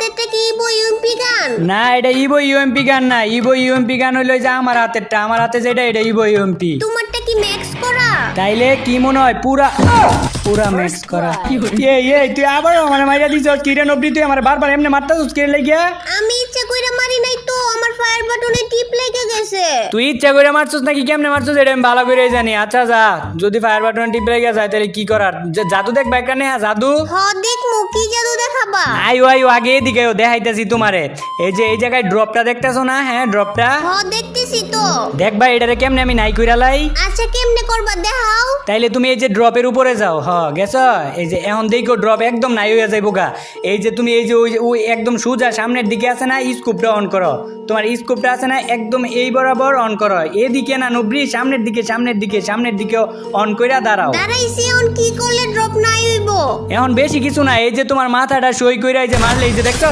হাতেরটা কি ইবো ইউএমপি গান? না এটা ইবো ইউএমপি গান না, ইবো ইউএমপি গান হইলো যে আমার হাতেরটা, আমার হাতে যেটা এটা ইবো ইউএমপি। তোমারটা কি ম্যাক্স করা? তাইলে কি মনে হয় পুরা ম্যাক্স করা? এই তুই আবার আমার মাইরা দিছস কি রে নবরি, তুই আমার বারবার এমনি মারতাছস কি লাগিয়া? আমি ইচ্ছা কইরা মারি নাই তো, আমার ফায়ার বাটনে টিপ লেগে গেছে। তুই ইচ্ছা করে মারছস নাকি কেমনে মারছস এটা আমি ভালো করে জানি। আচ্ছা যা, যদি ফায়ার বাটন টিপ লেগে যায় তাহলে কি করার? জাদু দেখবা এখানে, জাদু হ দেখমু, কি জাদু দেখাবা? আইও আগে এদিকে দেখাইতেছি তোমারে। এই যে এই জায়গায় ড্রপটা দেখতেছো না? হ্যাঁ ড্রপটা হ দেখতেছি তো। দেখবা এটারে কেমনে আমি নাই কইরা লাই। আচ্ছা কেমনে করবা দেখাও। তাইলে তুমি এই যে ড্রপের উপরে যাও, গেছো? এই যে এখন দেখো ড্রপ একদম নাই হয়ে যাইবো গা। এই যে তুমি এই যে ওই একদম সোজা সামনের দিকে আছে না, স্কুপটা অন করো। তোমার স্কুপটা আছে না একদম এই বরাবর অন করো। এদিকে না নবরি, সামনের দিকে অন কইরা দাঁড়াও। দাঁড়াইছি, এখন কি করলে ড্রপ নাই হইবো? এখন বেশি কিছু না, এই যে তোমার মাথাটা সই কইরা এই যে মারলে, এই যে দেখছো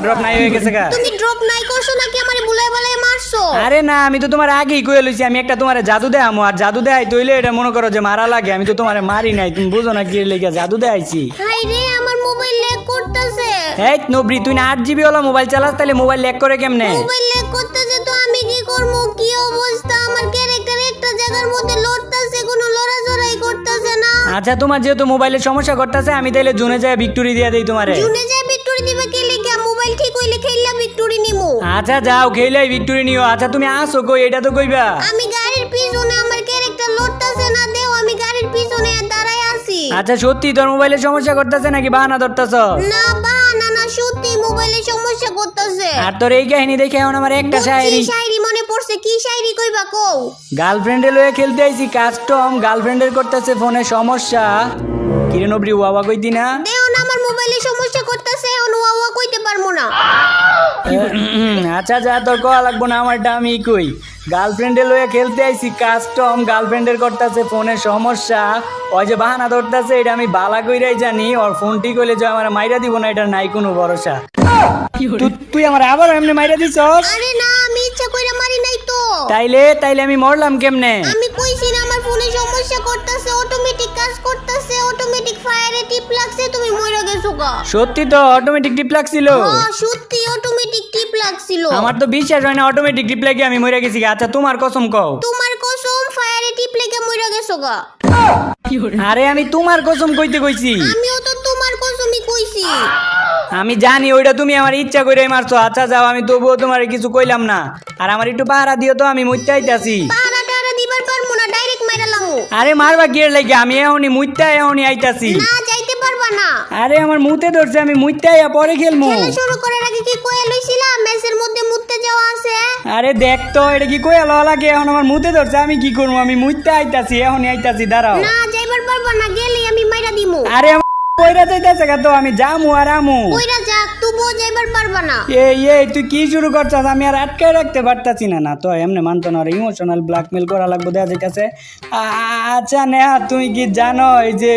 ড্রপ নাই হয়ে গেছে গা। তুমি ড্রপ নাই করছো নাকি আমারে বুলাই বুলাই মারছো? আরে না, আমি তো তোমার আগেই কইয়া লইছি আমি একটা তোমার জাদু দেখামু, আর জাদু দেখাই তইলে এটা মনে করো যে মারা লাগে। আমি তো তোমার মারি নাই, তুমি বুঝো না কি লেগে জাদু দেখাইছি। হাই রে, আমার মোবাইল ল্যাগ করতেছে। এই নবরি, তুই না 8 GB ওলা মোবাইল চালাস, তাহলে মোবাইল ল্যাগ করে কেমনে? মোবাইল ল্যাগ করতেছে তো আমি কি করবো? কি অবস্থা, আমার ক্যারেক্টার একটা জায়গার মধ্যে লড়তাছে, কোনো লড়াচড়াই করতেছে না। আচ্ছা তোমার যেহেতু মোবাইলের সমস্যা করতেছে, আমি তাইলে জুনে যায় ভিক্টোরি দিয়ে দেই তোমারে। জুনে যায় ভিক্টোরি দিবে কে লিখা? মোবাইল ঠিক হইলে খেললা ভিক্টোরি নিমু। আচ্ছা যাও খেলাই ভিক্টোরি নিও। আচ্ছা তুমি আসো কই, এটা তো কইবা। আমি গাড়ির পিছনে, আমার ক্যারেক্টার লড়তাছে না, দেও আমি গাড়ির পিছনে দাঁড়ায় আছি। আচ্ছা সত্যি তোর মোবাইলের সমস্যা করতেছে নাকি বাহানা ধরতেছ? না বাহানা না, সত্যি মোবাইলে সমস্যা করতেছে। আর তোর এই কাহিনী দেখে এখন আমার একটা শায়রি মনে পড়ছে। কি শায়রি কইবা কও? গার্লফ্রেন্ডে লয়ে খেলতে আইছি কাস্টম, গার্লফ্রেন্ডের করতেছে ফোনে সমস্যা। কিরে নবরি ওয়াবা কইতি না? দেও না, আমার মোবাইলে সমস্যা করতেছে, এখন ওয়া কইতে পারমু না। আচ্ছা যা, তোর কোয়া লাগবো না, আমারটা আমি কই। গার্লফ্রেন্ডে লয়ে খেলতে আইছি কাস্টম, গার্লফ্রেন্ডের করতেছে ফোনে সমস্যা। ওই যে বাহানা ধরতেছে, এটা আমি বালা কইরাই জানি। ওর ফোন ঠিক হইলে যে আমার মাইরা দিব না, এটা নাই কোনো ভরসা। তুই আমার আবার এমনি মাইরা দিছস? আরে না, আমি ইচ্ছা কইরা মারি নাই তো। তাইলে আমি মরলাম কেমনে? আমি কইছি না আমার ফোনে সমস্যা করতেছে, অটোমেটিক কাজ করতেছে, অটোমেটিক ফায়ারে টিপ লাগছে, তুমি মইরা গেছো গা। সত্যি তো অটোমেটিক টিপ লাগছিল? হ্যাঁ সত্যি অটোমেটিক টিপ লাগছিল। আমার তো বিশ্বাস হয় না অটোমেটিক টিপ লাগে আমি মইরা গেছি। আচ্ছা তোমার কসম কও। তোমার কসম, ফায়ারে টিপ লেগে মইরা গেছো গা। আরে আমি তোমার কসম কইতে কইছি। আমিও তো তোমার কসমই কইছি। আমি জানি ওইটা তুমি আমার ইচ্ছা করে মারছো। আচ্ছা যাও, আমি তবুও তোমার কিছু কইলাম না। আর আমার একটু পাহারা দিও তো, আমি মুইতে আইতাছি। পাহারা টাহারা দিবার পারমু না, ডাইরেক্ট মাইরালামু। আরে মারবা গিয়ে লাগে, আমি এখনই মুইতে এখনই আইতাছি। না যাইতে পারবা না। আরে আমার মুতে ধরছে, আমি মুইতে আইয়া পরে খেলমু। খেলা শুরু করার আগে কি কইয়া লইছিলা ম্যাচের মধ্যে মুততে যাওয়া আছে? আরে দেখ তো এটা কি কইয়া লওয়া লাগে, এখন আমার মুতে ধরছে, আমি কি করবো? আমি মুইতে আইতাছি, এখনই আইতাছি, দাঁড়াও। না যাইবার পারবা না, গেলেই আমি মাইরা দিমু। আরে আমার কইরা যাইতাছে গা, তো আমি যামু আর আমু। কইরা যাক, তবুও যাইবার পারবা না। এই তুই কি শুরু করছস? আমি আর আটকায় রাখতে পারতাছি না। না তো এমনি মানতো না, ইমোশনাল ব্ল্যাকমেল করা লাগবে দেখা যাইতাছে। আচ্ছা নেহা, তুমি কি জানো এই যে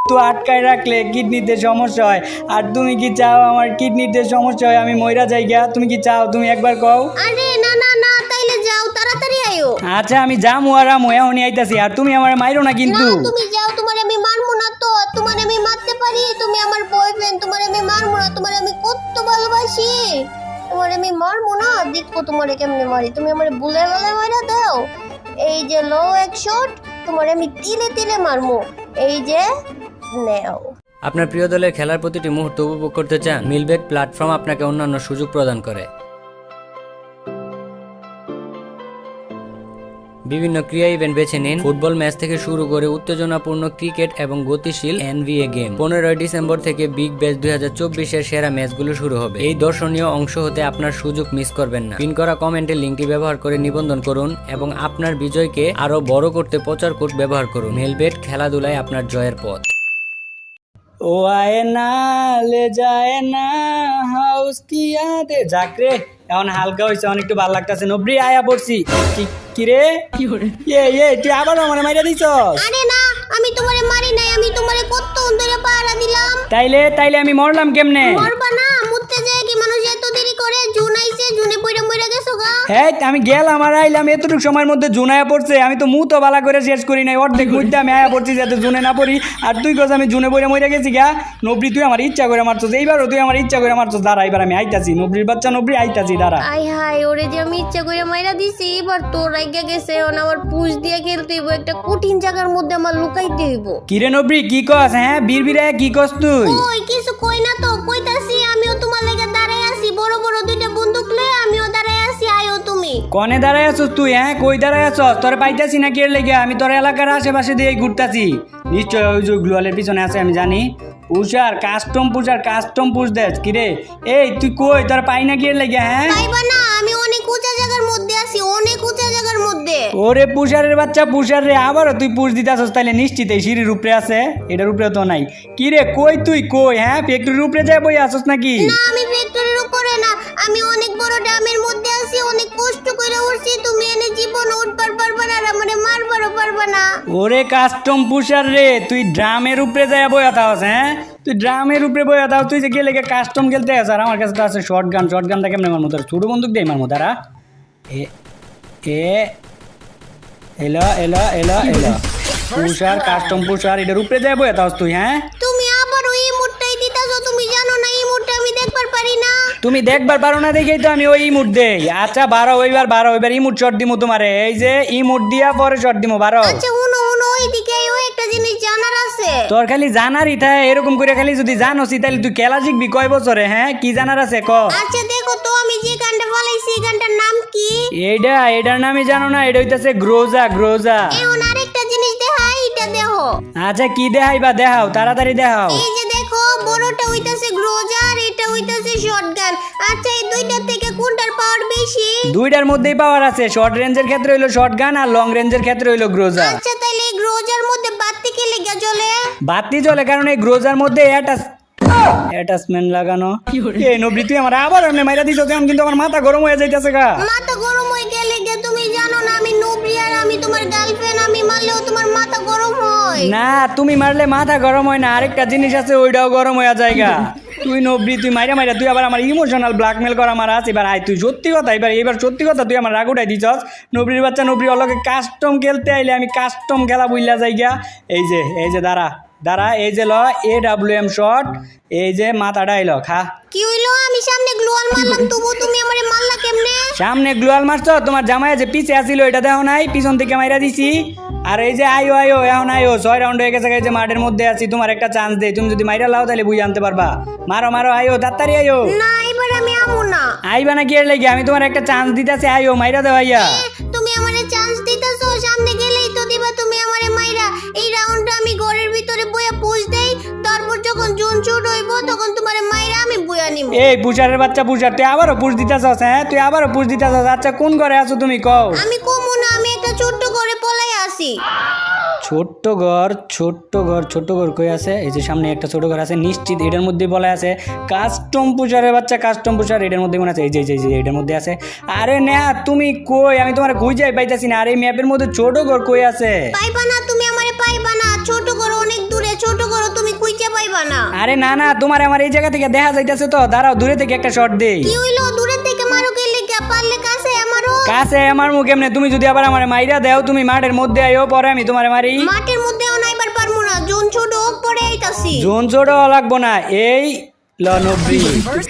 তুই আটকায় রাখলে কিডনিতে সমস্যা হয়? আর তুমি কি চাও আমার কিডনিতে সমস্যা হয় আমি মইরা যাই গা? তুমি কি চাও? তুমি একবার কও। আরে না না না, তাইলে যাও, তাড়াতাড়ি আইও। আচ্ছা আমি যামু আর আমু, এখনই আইতাছি। আর তুমি আমার মাইরো না কিন্তু। না তুমি যাও, তোমার আমি মারমু না তো। তোমার আমি মারতে পারি, তুমি আমার বয়ফ্রেন্ড, তোমার আমি মারমু না। তোমার আমি কত ভালোবাসি, তোমার আমি মারমু না। দেখো তোমারে কেমনে মারি, তুমি আমার বুলে গলে মাইরা দাও। এই যে লো এক শট, তোমার আমি তিলে তিলে মারমু। এই যে নেও। আপনার প্রিয় দলের খেলার প্রতিটি মুহূর্ত উপভোগ করতে চান? মিলবেট প্ল্যাটফর্ম আপনাকে অন্যান্য সুযোগ প্রদান করে। বিভিন্ন ক্রীড়া ইভেন্ট বেছে নিন। ফুটবল ম্যাচ থেকে শুরু করে উত্তেজনাপূর্ণ ক্রিকেট এবং গতিশীল NBA গেম। 15 ডিসেম্বর থেকে বিগ ব্যাশ 2024 এর সেরা ম্যাচগুলো শুরু হবে। এই দর্শনীয় অংশ হতে আপনার সুযোগ মিস করবেন না। পিন করা কমেন্টে লিঙ্কটি ব্যবহার করে নিবন্ধন করুন এবং আপনার বিজয়কে আরো বড় করতে প্রচার কোড ব্যবহার করুন। মেলবেট, খেলাধুলায় আপনার জয়ের পথ। ও আয় না লে যায় না হাউস কিয়া দে জাকরে। এখন হালকা হইছে, অনেক একটু ভালো লাগতাছে। নবরি আয়া পড়ছি। কি রে? তুই আবার আমার মাইরা দিছস? আরে না, আমি তোমারে মারি নাই, আমি তোমারে কত ধরে পাহারা দিলাম। তাইলে আমি মরলাম কেমনে? মরবা না, মুততে যায় কি মানুষ এত দেরি করে? জুন আইছে, জুনে পয়রা মইরা গেছো গা। হ্যাঁ আমি গেলাম আর আইলাম এতটুকু সময়ের মধ্যে জুনায়া পড়ছে, আমি তো মুখ তো বালা করে শেষ করি নাই, অর্ধেক মধ্যে আমি আয়া পড়ছি যাতে জুনে না পড়ি। আর তুই কস আমি জুনে বইরে মরে গেছি গা। নবরি তুই আমার ইচ্ছা করে মারছস, এইবারও তুই আমার ইচ্ছা করে মারছস। দাঁড়া এবার আমি আইতাছি, নবরির বাচ্চা নবরি আইতাছি, দাঁড়া। আই হাই ওরে যে আমি ইচ্ছা করে মাইরা দিছি, এবার তোর রাইগা গেছে, এখন আমার পুষ দিয়ে খেলতে হইব, একটা কঠিন জায়গার মধ্যে আমার লুকাইতে হইব। কিরে নবরি কি কস? হ্যাঁ বীর বিরায় কি কস তুই? ওই কিছু কই না তো, কইতাছি আমিও তোমার লাগা দাঁড়ায় আছি, বড় বড় দুইটা বন্দুক লয়ে আমিও দাঁড়ায় আছি, আইও তুমি। কনে দাঁড়ায় আছস তুই? হ্যাঁ কই দাঁড়ায় আছস? তোর পাইতাছি না কি এর লেগে? আমি তোর এলাকার আশেপাশে দিয়ে ঘুরতাছি, নিশ্চয় ওই যে গ্লোয়ালের পিছনে আছে আমি জানি। পুষার কাস্টম পুষ দেস। কিরে এই তুই কই? তোর পাই না কি এর লেগে? হ্যাঁ পাইবা না, আমি অনেক উঁচা জায়গার মধ্যে আছি, অনেক উঁচা জায়গার মধ্যে। ওরে পুষারের বাচ্চা পুষার রে, আবারও তুই পুষ দিতাছস? তাইলে নিশ্চিত এই সিঁড়ির উপরে আছে, এটার উপরে তো নাই। কিরে কই তুই কই? হ্যাঁ ফ্যাক্টরির উপরে যায় বই আসস নাকি? না আমি ফ্যাক্টরির উপরে না, আমি অনেক বড় ড্যামের মধ্যে আছি, অনেক কষ্ট করে উঠছি, তুমি এনে জীবন উঠবার পারবা না, আর আমারে মারবারও পারবা না। ওরে কাস্টম পুষার রে, তুই ড্রামের উপরে যায় বই আতাস? হ্যাঁ তুই ড্রামের উপরে বই আতাস? তুই যে গেলে কাস্টম খেলতে আস, আর আমার কাছে তো আছে শর্ট গানটা কেমন আমার মতো ছোট বন্দুক দেয় আমার মতো। এ এ এলো এলো এলো এলো পুষার কাস্টম পুষার এটার উপরে যায় বই আতাস তুই? হ্যাঁ তুমি আবার ওই মুডটাই দিতাছো, তুমি জানো না এই মুডটা আমি দেখবার পারি না। তুমি দেখবার পারো না দেখেই তো আমি ওই ইমুট দেই। আচ্ছা বারো ওইবার ইমুট শট দিমু তোমারে, এই যে ইমুট দিয়া পরে শট দিমু বারো। আচ্ছা হুনো ওইদিকে ওই একটা জিনিস জানার আছে। তোর খালি জানারই থাকে, এরকম করে খালি যদি জানোস তাহলে তুই খেলা শিখবি কয় বছরে? হ্যাঁ কি জানার আছে ক? আচ্ছা দেখো তো, আমি যে গানটা বলাইছি এই গানটার নাম কি? এটার নামই জানো না? এটা হইতাছে গ্রোজা। এখন আরেকটা জিনিস দেখাই, এটা দেখো। আচ্ছা কি দেখাইবা? দেখাও তাড়াতাড়ি দেখাও। এই যে দেখো, বড়টা হইতাছে গ্রোজা আর এটা হইতাছে শটগান। আচ্ছা এই দুইটার থেকে কোনটার পাওয়ার বেশি? দুইটার মধ্যেই পাওয়ার আছে, শর্ট রেঞ্জের ক্ষেত্রে হইলো শটগান আর লং রেঞ্জের ক্ষেত্রে হইলো গ্রোজা। আচ্ছা তাইলে এই গ্রোজার মধ্যে বাতি কে লেগে জ্বলে? বাতি চলে কারণ এই গ্রোজার মধ্যে অ্যাটাচমেন্ট লাগানো। এই নবরি তুই আমার আবার এমনি মাইরা দিছ, যেমন কিন্তু আমার মাথা গরম হয়ে যাইতেছে গা। মাথা গরম হয়ে গেলে গে, তুমি জানো না আমি নুবরি আর আমি তোমার গার্লফ্রেন্ড, আমি মারলেও তোমার মাথা গরম হয় না তুমি মারলে মাথা গরম হয় না, আরেকটা জিনিস আছে ওইটাও গরম হয়ে যায় গা। তুই নবরি তুই মাইরা তুই আবার আমার ইমোশনাল ব্ল্যাকমেল করা আমার আছে। এবার আয় তুই সত্যি কথা, এবার সত্যি কথা তুই আমার রাগ উঠাই দিছস। নবরির বাচ্চা নবরি অলকে কাস্টম খেলতে আইলে আমি কাস্টম খেলা বুইলা যাই গা। এই যে দাঁড়া এই যে AWM শট, এই যে মাথাটা এলো খা। কি হইলো? আমি সামনে গ্লোয়াল মারলাম, তবু তুমি আমারে মারলা কেমনে? সামনে গ্লোয়াল মারছ, তোমার জামাই যে পিছে আসিল এটা দেখো নাই? পিছন থেকে মাইরা দিছি। আর এই যে আয়ো এখন আয়ো 6 রাউন্ড হয়ে গেছে, এই যে মাঠের মধ্যে আছি, তোমার একটা চান্স দেই, তুমি যদি মাইরা লাও তাহলে বুঝে আনতে পারবা। মারো আয়ো তাড়াতাড়ি আয়ো। না এবার আমি আমু না। আইবা না কি এর লাগি? আমি তোমার একটা চান্স দিতেছি, আয়ো মাইরা দাও আইয়া। তুমি আমারে চান্স দিতেছো, সামনে গেলেই তো দিবা তুমি আমারে মাইরা। এই রাউন্ডটা আমি ঘরের ভিতরে বইয়া পুশ দেই, তারপর যখন জোন শুট হইব তখন তোমারে মাইরা আমি বইয়া নিব। এই পুষারের বাচ্চা পুষার, তুই আবারও পুষ দিতেছস? হ্যাঁ তুই আবারও পুষ দিতেছস? আচ্ছা কোন ঘরে আছো তুমি কও? আমি কমু না, আমি একটা ছোট্ট ঘরে পলাই আছি। ছোট্ট ঘর কই আছে? এই যে সামনে একটা ছোট ঘর আছে, নিশ্চিত এটার মধ্যে বলা আছে কাস্টম পুষারের বাচ্চা, কাস্টম পুষার এটার মধ্যে মনে আছে। এই যে এটার মধ্যে আছে। আরে না তুমি কই? আমি তোমার খুঁজে পাইতাছি না। আর এই ম্যাপের মধ্যে ছোট ঘর কই আছে? পাইবা না তুমি আমারে, পাইবা না। ছোট ঘর অনেক দূরে, ছোট ঘর তুমি খুঁজে পাইবা না। আরে না তোমার আমার এই জায়গা থেকে দেখা যাইতাছে তো, দাঁড়াও দূরে থেকে একটা শট দেই। কি হইলো? দূরে থেকে মারো কে লেগে? পারলে কাছে আমারও। কাছে আমার মুখ এমনি? তুমি যদি আবার আমার মাইরা দেও, তুমি মাঠের মধ্যে আইও, পরে আমি তোমারে মারি। মাঠের মধ্যেও নাইবার পারমু না, জোন ছোট হোক পরে আইতাছি। জোন ছোট লাগবো না, এই লনব্রি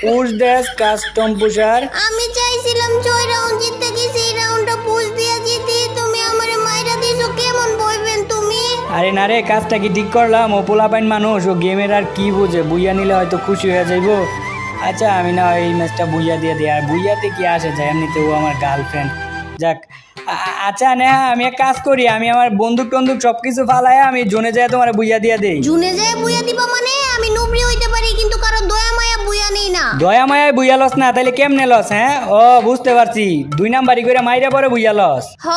পুশ দেশ কাস্টম পুষার। আমি চাইছিলাম 6 রাউন্ড জিততে, গেছি এই রাউন্ডটা পুশ দিয়া জিতি, তুমি আমারে মাইরা দিছো। কেমন বয়ফ্রেন্ড তুমি? আরে না রে, কাজটা কি ঠিক করলাম? ও পোলাপাইন মানুষ, ও গেমের আর কি বুঝে? বুইয়া নিলে হয়তো খুশি হয়ে যাইবো। আচ্ছা আমি না এই ম্যাচটা বুইয়া দিয়ে দিই। আর বুইয়াতে কি আসে যায়, এমনিতে ও আমার গার্লফ্রেন্ড। যাক আচ্ছা নেহা, আমি এক কাজ করি, আমি আমার বন্দুক টন্দুক সবকিছু ফালায় আমি জোনে যায় তোমার বুইয়া দিয়ে দেই। জুনে যায় বুইয়া দিবা মানে? আমি নুবরি হইতে পারি কিন্তু কারো দয়া মায়া বুইয়া নেই না। দয়া মায়ায় বুইয়া লস না, তাহলে কেমনে লস? হ্যাঁ ও বুঝতে পারছি, 2 নাম্বারি করে মাইরা পরে বুইয়া লস। হ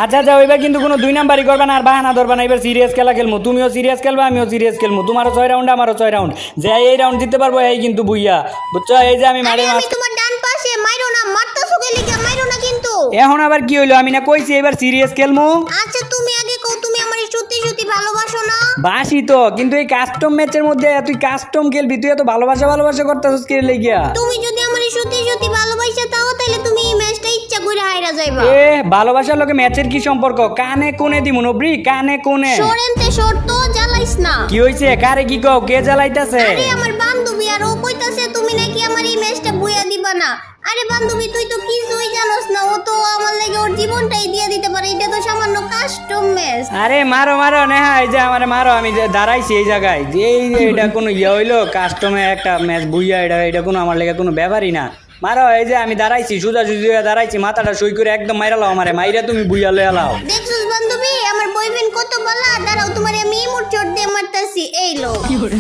আচ্ছা এবার কিন্তু কোনো 2 নাম্বারই করবে না, আর বাহানা ধরবে না। এবার সিরিয়াস খেলা খেলবো, তুমিও সিরিয়াস খেলবে আমিও সিরিয়াস খেলবো। তোমারও 6 রাউন্ড আমারও 6 রাউন্ড, যে এই রাউন্ড জিততে পারবো এই কিন্তু বুইয়া, বুঝছো? এই যে আমি আরে মারে আমি তোমার ডান পাশে, মাইরো না, মারতাছো কে লিগা? মাইরো না কিন্তু। এখন আবার কি হইলো? আমি না কইছি এবার সিরিয়াস খেলবো। আচ্ছা তুমি আগে কও, তুমি আমারে সত্যি সত্যি ভালোবাসো না? বাসি তো, কিন্তু এই কাস্টম ম্যাচের মধ্যে তুই কাস্টম খেলবি, তুই এত ভালোবাসা করতেছিস কে লেগিয়া? তুমি যদি আমার সত্যি সত্যি ভালোবাসা তাও তাহলে তুমি এই ম্যাচটা ইচ্ছা করে হাইরা যাইবা। এ ভালোবাসার লোকে ম্যাচের কি সম্পর্ক? কানে কোনে দিমু নবরি, কানে কোনে। সরেনতে সর তো, জ্বালাইস না। কি হইছে? কারে কি কও? কে জ্বালাইতাছে? আরে আমার বান্ধবী, আর ও কইতাছে তুমি নাকি আমার এই ম্যাচটা বুইয়া দিবা না। আরে বান্ধবী, তুই তো কিছুই জানোস না, ও তো আমার লাগে ওর জীবনটাই দিয়ে দিতে পারে। এটা তো সামান্য কাস্টম ম্যাচ। আরে মারো নেহা, এই যে আমারে মারো, আমি যে দাঁড়াইছি এই জায়গায়, যে এটা কোনো ইয়ে হইলো? কাস্টমে একটা ম্যাচ বুইয়া, এটা কোনো আমার লেগে কোনো ব্যাপারই না। মারো, এই যে আমি দাঁড়াইছি, সোজা দাঁড়াইছি, মাথাটা সই করে একদম মাইরালাও আমারে, মাইরা তুমি বুইয়া লয়ে লাও। দেখছস বান্ধবী, আমার বয়ফ্রেন্ড কত বালা। দাঁড়াও, তোমারে আমি ইমোট চোট দিয়ে মারতাছি। এই লো।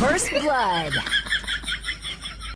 First blood.